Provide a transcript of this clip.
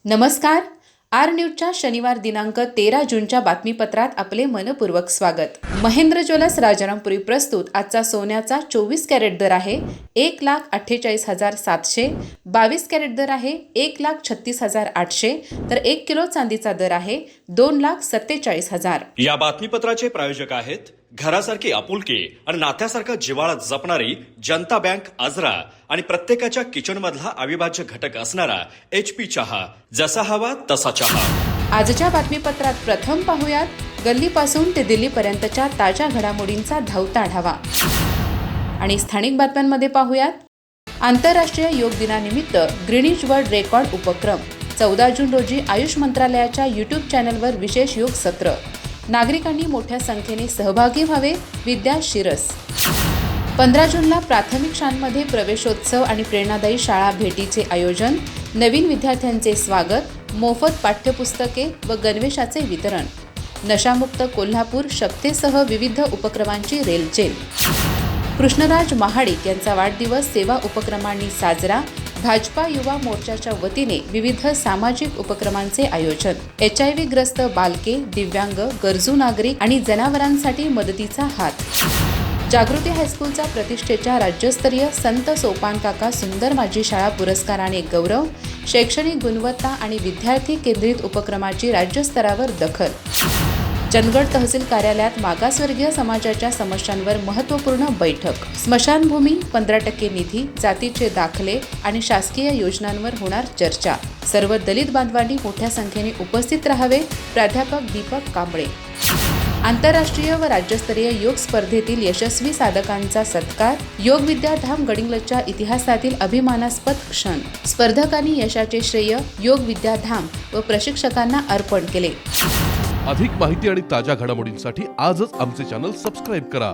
नमस्कार. आर न्यूजच्या शनिवार दिनांक 13 जूनच्या बातमीपत्रात आपले मनपूर्वक स्वागत. महेंद्र ज्वेलर्स राजारामपुरी प्रस्तुत आजचा सोन्याचा 24 कॅरेट दर आहे 1,48,700, 22 कॅरेट दर आहे 1,36,800, तर 1 किलो चांदीचा दर आहे 2,47,000. या बातमीपत्राचे प्रायोजक आहेत घरासारखी आपुलकी आणि नात्यासारखा जिव्हाळा जपणारी जनता बँक आजरा आणि प्रत्येकाच्या किचन मधला अविभाज्य घटक असणारा HP चहा. जसा हवा तसा चहा. आजच्या बातमीपत्रात प्रथम पाहूयात गल्लीपासून ते दिल्लीपर्यंतच्या ताज्या घडामोडींचा धावता आढावा. आणि स्थानिक बातम्यांमध्ये पाहूयात आंतरराष्ट्रीय योग दिनानिमित्त ग्रीनिच वर्ल्ड रेकॉर्ड उपक्रम. 14 जून रोजी आयुष मंत्रालयाच्या YouTube चॅनलवर विशेष योग सत्र. नागरिकांनी मोठ्या संख्येने सहभागी व्हावे. विद्या शिरस. 15 जूनला प्राथमिक शाळांमध्ये प्रवेशोत्सव आणि प्रेरणादायी शाळा भेटीचे आयोजन. नवीन विद्यार्थ्यांचे स्वागत. मोफत पाठ्यपुस्तके व गणवेशाचे वितरण. नशामुक्त कोल्हापूर शक्तीसह विविध उपक्रमांची रेलचेल. कृष्णराज महाडिक यांचा वाढदिवस सेवा उपक्रमांनी साजरा. भाजपा युवा मोर्चाच्या वतीने विविध सामाजिक उपक्रमांचे आयोजन. HIV ग्रस्त बालके, दिव्यांग, गरजू नागरिक आणि जनावरांसाठी मदतीचा हात. जागृती हायस्कूलचा प्रतिष्ठेच्या राज्यस्तरीय संत सोपानकाका सुंदर माझी शाळा पुरस्काराने गौरव. शैक्षणिक गुणवत्ता आणि विद्यार्थी केंद्रित उपक्रमाची राज्यस्तरावर दखल. चंदगड तहसील कार्यालयात मागासवर्गीय समाजाच्या समस्यांवर महत्त्वपूर्ण बैठक. स्मशानभूमी, 15% निधी, जातीचे दाखले आणि शासकीय योजनांवर होणार चर्चा. सर्व दलित बांधवांनी मोठ्या संख्येने उपस्थित राहावे. प्राध्यापक दीपक कांबळे. आंतरराष्ट्रीय व राज्यस्तरीय योग स्पर्धेतील यशस्वी साधकांचा सत्कार. योग विद्याधाम गडिंग्लजच्या इतिहासातील अभिमानास्पद क्षण. स्पर्धकांनी यशाचे श्रेय योग विद्याधाम व प्रशिक्षकांना अर्पण केले. अधिक माहिती आणि ताज्या घडामोडींसाठी आजच आमचे चॅनल सबस्क्राईब करा.